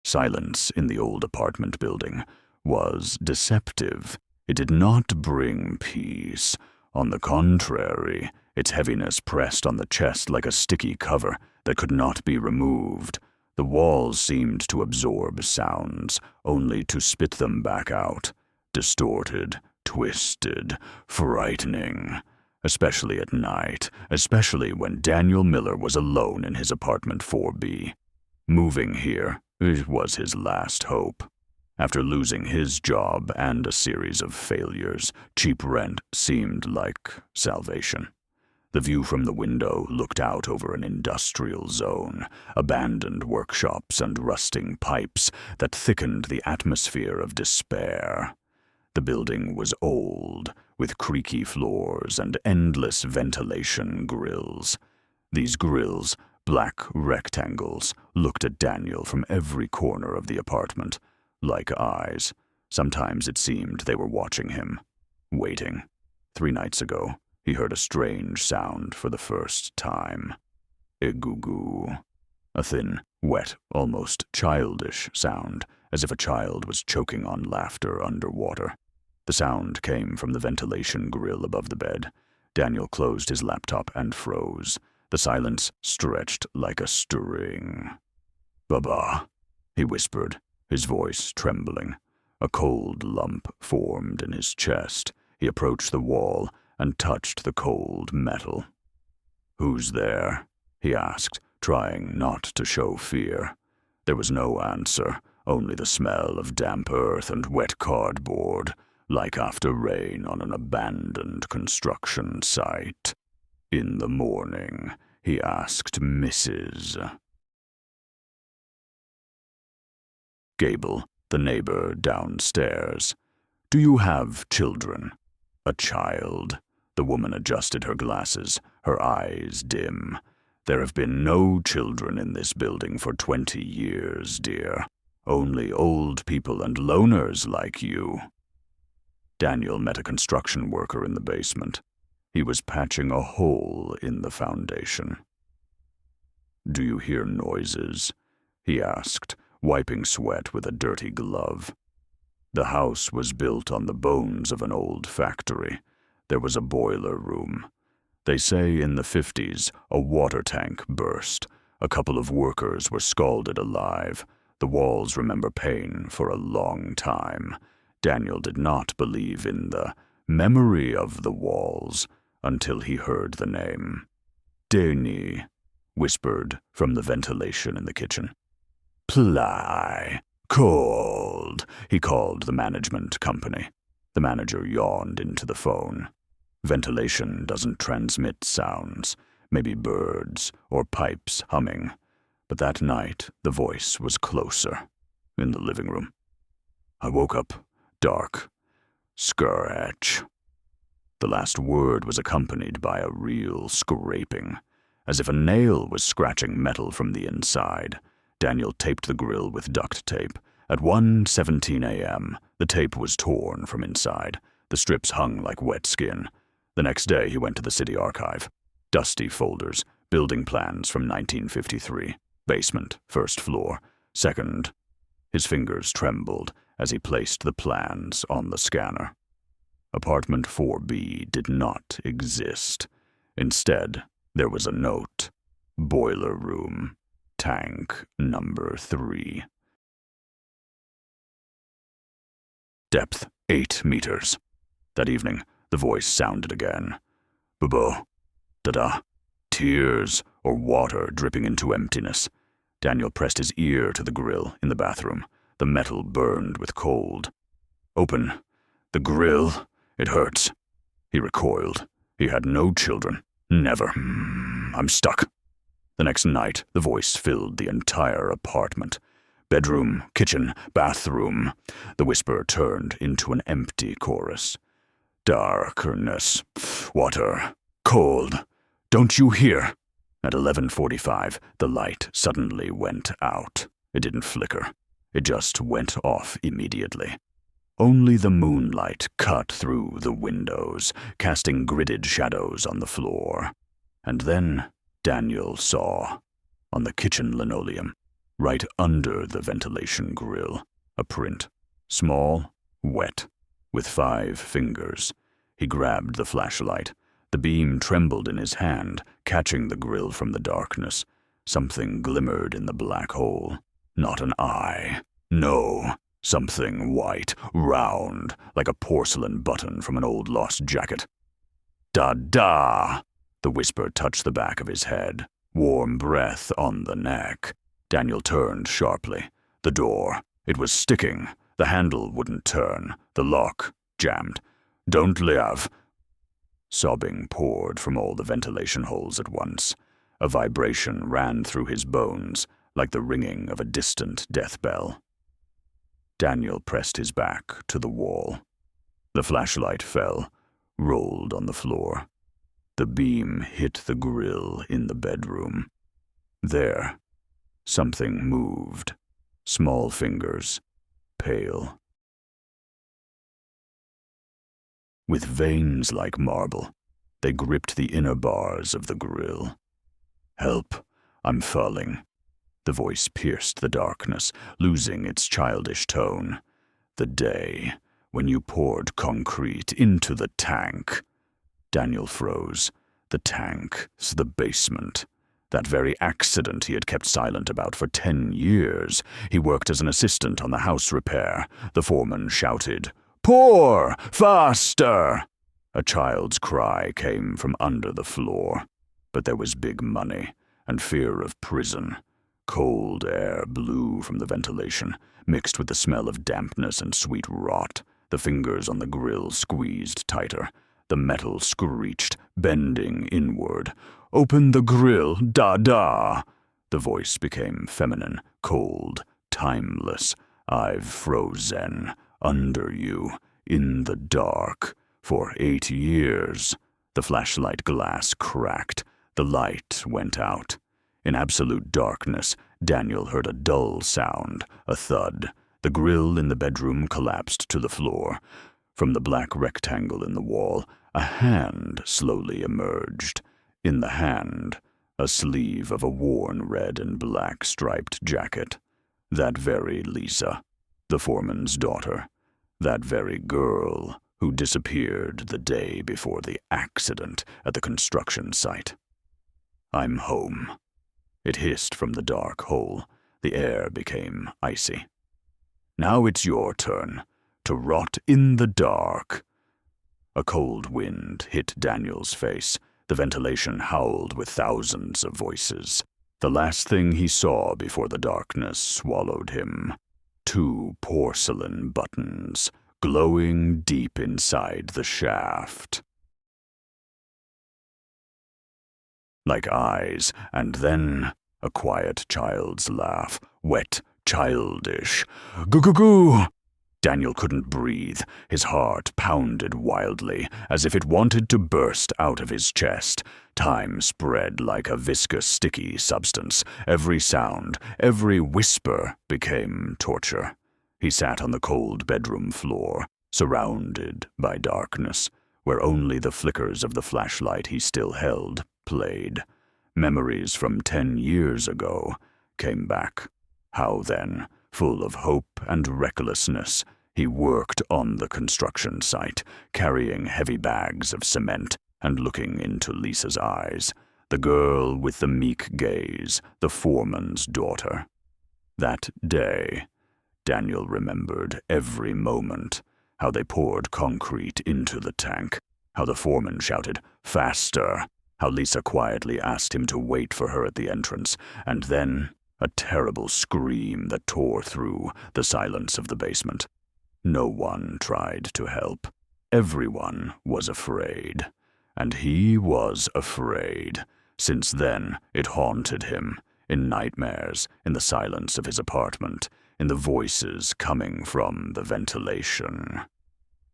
Silence in the old apartment building was deceptive. It did not bring peace. On the contrary, its heaviness pressed on the chest like a sticky cover that could not be removed. The walls seemed to absorb sounds, only to spit them back out. Distorted, twisted, frightening. Especially at night, especially when Daniel Miller was alone in his apartment 4B. Moving here, it was his last hope. After losing his job and a series of failures, cheap rent seemed like salvation. The view from the window looked out over an industrial zone, abandoned workshops and rusting pipes that thickened the atmosphere of despair. The building was old, with creaky floors and endless ventilation grills. These grills, black rectangles, looked at Daniel from every corner of the apartment, like eyes. Sometimes it seemed they were watching him, waiting. 3 nights ago, he heard a strange sound for the first time. Egugu. A thin, wet, almost childish sound, as if a child was choking on laughter underwater. The sound came from the ventilation grill above the bed. Daniel closed his laptop and froze. The silence stretched like a string. "Baba," he whispered, his voice trembling. A cold lump formed in his chest. He approached the wall and touched the cold metal. "Who's there?" he asked, trying not to show fear. There was no answer, only the smell of damp earth and wet cardboard, like after rain on an abandoned construction site. In the morning, he asked Mrs. Gable, the neighbor downstairs. "Do you have children?" "A child." The woman adjusted her glasses, her eyes dim. "There have been no children in this building for 20 years, dear. Only old people and loners like you." Daniel met a construction worker in the basement. He was patching a hole in the foundation. "Do you hear noises?" he asked, wiping sweat with a dirty glove. The house was built on the bones of an old factory. There was a boiler room. They say in the 50s, a water tank burst. A couple of workers were scalded alive. The walls remember pain for a long time. Daniel did not believe in the memory of the walls until he heard the name. "Dani," whispered from the ventilation in the kitchen. "Ply. Cold," he called the management company. The manager yawned into the phone. Ventilation doesn't transmit sounds, maybe birds or pipes humming. But that night, the voice was closer, in the living room. "I woke up, dark. Scratch." The last word was accompanied by a real scraping, as if a nail was scratching metal from the inside. Daniel taped the grill with duct tape. At 1:17 a.m., the tape was torn from inside. The strips hung like wet skin. The next day, he went to the city archive. Dusty folders, building plans from 1953. Basement, first floor, second. His fingers trembled as he placed the plans on the scanner. Apartment 4B did not exist. Instead, there was a note. Boiler room, tank number 3. Depth 8 meters. That evening, the voice sounded again. "Bubo. Da-da." Tears or water dripping into emptiness. Daniel pressed his ear to the grill in the bathroom. The metal burned with cold. "Open the grill. It hurts." He recoiled. He had no children. Never. "I'm stuck." The next night, the voice filled the entire apartment. Bedroom, kitchen, bathroom. The whisper turned into an empty chorus. "Darkness. Water. Cold. Don't you hear?" At 11:45, the light suddenly went out. It didn't flicker. It just went off immediately. Only the moonlight cut through the windows, casting gridded shadows on the floor. And then Daniel saw, on the kitchen linoleum, Right under the ventilation grill, a print. Small, wet, with 5 fingers. He grabbed the flashlight. The beam trembled in his hand, catching the grill from the darkness. Something glimmered in the black hole. Not an eye. No. Something white, round, like a porcelain button from an old lost jacket. Da-da! The whisper touched the back of his head. Warm breath on the neck. Daniel turned sharply. The door. It was sticking. The handle wouldn't turn. The lock jammed. Don't leave. Sobbing poured from all the ventilation holes at once. A vibration ran through his bones, like the ringing of a distant death bell. Daniel pressed his back to the wall. The flashlight fell, rolled on the floor. The beam hit the grill in the bedroom. There, something moved. Small fingers, pale. With veins like marble, they gripped the inner bars of the grill. Help, I'm falling. The voice pierced the darkness, losing its childish tone. The day when you poured concrete into the tank. Daniel froze. The tank's the basement. That very accident he had kept silent about for 10 years. He worked as an assistant on the house repair. The foreman shouted, "Pour! Faster!" A child's cry came from under the floor. But there was big money and fear of prison. Cold air blew from the ventilation, mixed with the smell of dampness and sweet rot. The fingers on the grill squeezed tighter. The metal screeched, bending inward. "Open the grill, da-da!" The voice became feminine, cold, timeless. "I've frozen under you, in the dark, for 8 years." The flashlight glass cracked. The light went out. In absolute darkness, Daniel heard a dull sound, a thud. The grill in the bedroom collapsed to the floor. From the black rectangle in the wall, a hand slowly emerged. In the hand, a sleeve of a worn red and black striped jacket. That very Lisa, the foreman's daughter. That very girl who disappeared the day before the accident at the construction site. "I'm home." It hissed from the dark hole. The air became icy. "Now it's your turn to rot in the dark." A cold wind hit Daniel's face. The ventilation howled with thousands of voices. The last thing he saw before the darkness swallowed him. 2 porcelain buttons, glowing deep inside the shaft. Like eyes, and then a quiet child's laugh, wet, childish. "Goo-goo-goo!" Daniel couldn't breathe. His heart pounded wildly, as if it wanted to burst out of his chest. Time spread like a viscous, sticky substance. Every sound, every whisper became torture. He sat on the cold bedroom floor, surrounded by darkness, where only the flickers of the flashlight he still held played. Memories from 10 years ago came back. How then, full of hope and recklessness, he worked on the construction site, carrying heavy bags of cement and looking into Lisa's eyes, the girl with the meek gaze, the foreman's daughter. That day, Daniel remembered every moment, how they poured concrete into the tank, how the foreman shouted, "Faster!" how Lisa quietly asked him to wait for her at the entrance, and then a terrible scream that tore through the silence of the basement. No one tried to help. Everyone was afraid. And he was afraid. Since then, it haunted him, in nightmares, in the silence of his apartment, in the voices coming from the ventilation.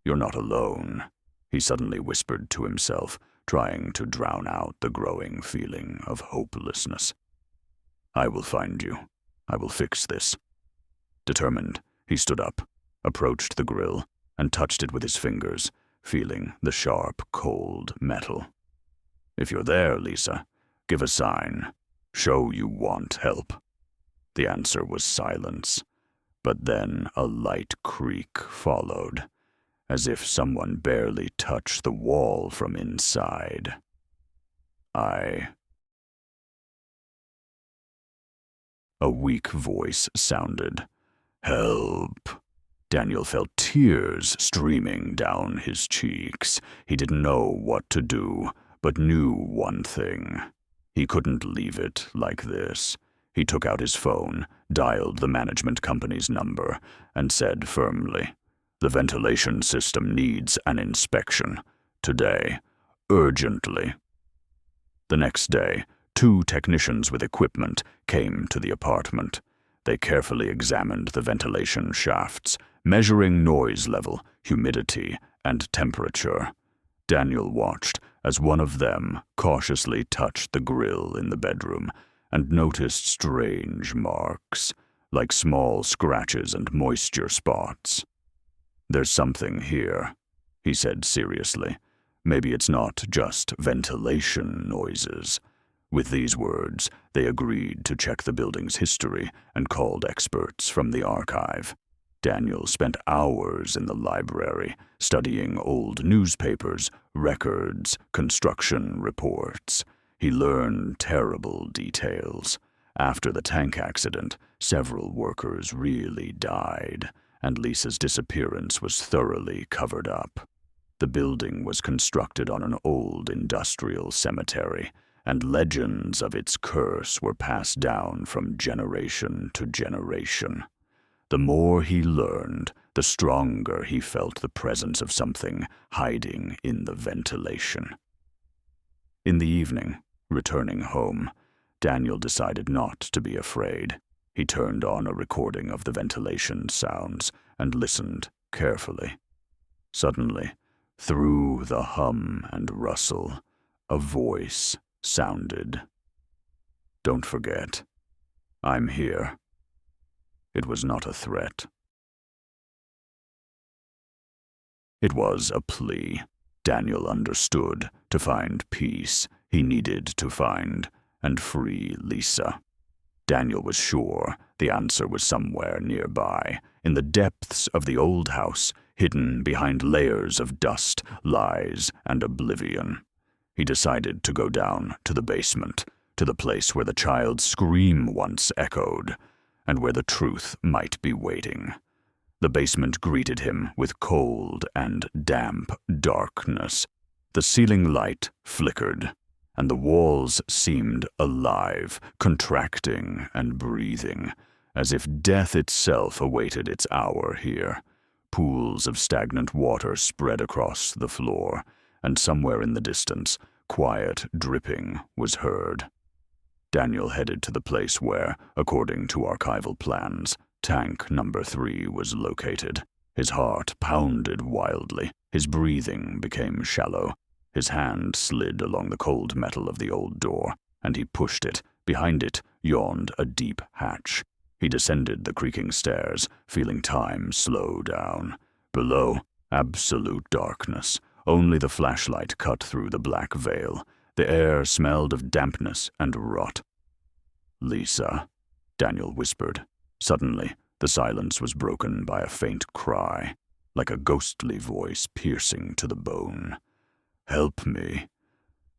"You're not alone," he suddenly whispered to himself, trying to drown out the growing feeling of hopelessness. "I will find you. I will fix this." Determined, he stood up, approached the grill, and touched it with his fingers, feeling the sharp, cold metal. "If you're there, Lisa, give a sign. Show you want help." The answer was silence. But then a light creak followed, as if someone barely touched the wall from inside. A weak voice sounded. "Help." Daniel felt tears streaming down his cheeks. He didn't know what to do, but knew one thing. He couldn't leave it like this. He took out his phone, dialed the management company's number, and said firmly, "The ventilation system needs an inspection. Today. Urgently." The next day, 2 technicians with equipment came to the apartment. They carefully examined the ventilation shafts, measuring noise level, humidity, and temperature. Daniel watched as one of them cautiously touched the grill in the bedroom and noticed strange marks, like small scratches and moisture spots. "There's something here," he said seriously. "Maybe it's not just ventilation noises." With these words, they agreed to check the building's history and called experts from the archive. Daniel spent hours in the library, studying old newspapers, records, construction reports. He learned terrible details. After the tank accident, several workers really died, and Lisa's disappearance was thoroughly covered up. The building was constructed on an old industrial cemetery, and legends of its curse were passed down from generation to generation. The more he learned, the stronger he felt the presence of something hiding in the ventilation. In the evening, returning home, Daniel decided not to be afraid. He turned on a recording of the ventilation sounds and listened carefully. Suddenly, through the hum and rustle, a voice sounded. "Don't forget, I'm here." It was not a threat. It was a plea. Daniel understood. To find peace, he needed to find and free Lisa. Daniel was sure the answer was somewhere nearby, in the depths of the old house, hidden behind layers of dust, lies, and oblivion. He decided to go down to the basement, to the place where the child's scream once echoed, and where the truth might be waiting. The basement greeted him with cold and damp darkness. The ceiling light flickered, and the walls seemed alive, contracting and breathing, as if death itself awaited its hour here. Pools of stagnant water spread across the floor, and somewhere in the distance, quiet dripping was heard. Daniel headed to the place where, according to archival plans, tank number 3 was located. His heart pounded wildly. His breathing became shallow. His hand slid along the cold metal of the old door, and he pushed it. Behind it yawned a deep hatch. He descended the creaking stairs, feeling time slow down. Below, absolute darkness. Only the flashlight cut through the black veil. The air smelled of dampness and rot. "Lisa," Daniel whispered. Suddenly, the silence was broken by a faint cry, like a ghostly voice piercing to the bone. "Help me."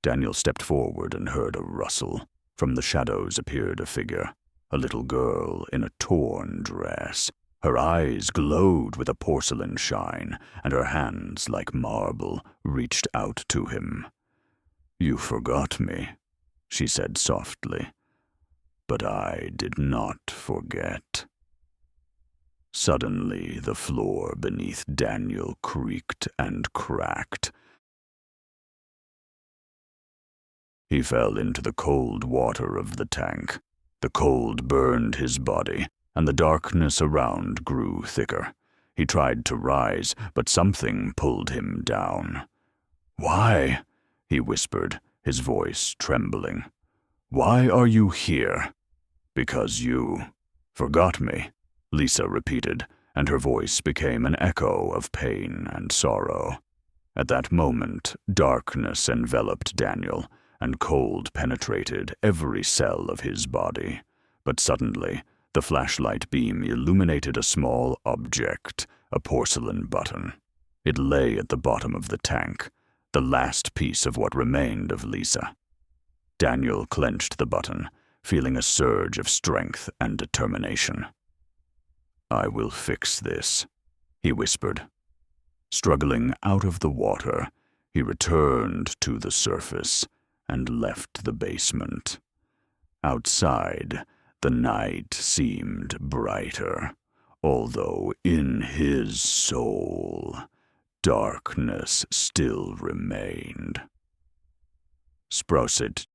Daniel stepped forward and heard a rustle. From the shadows appeared a figure, a little girl in a torn dress. Her eyes glowed with a porcelain shine, and her hands, like marble, reached out to him. "You forgot me," she said softly. "But I did not forget." Suddenly, the floor beneath Daniel creaked and cracked. He fell into the cold water of the tank. The cold burned his body, and the darkness around grew thicker. He tried to rise, but something pulled him down. "Why?" he whispered, his voice trembling. "Why are you here?" "Because you forgot me," Lisa repeated, and her voice became an echo of pain and sorrow. At that moment, darkness enveloped Daniel, and cold penetrated every cell of his body. But suddenly, The flashlight beam illuminated a small object, a porcelain button. It lay at the bottom of the tank, the last piece of what remained of Lisa. Daniel clenched the button, feeling a surge of strength and determination. "I will fix this," he whispered. Struggling out of the water, he returned to the surface and left the basement. Outside, the night seemed brighter, although in his soul, darkness still remained. Sprosit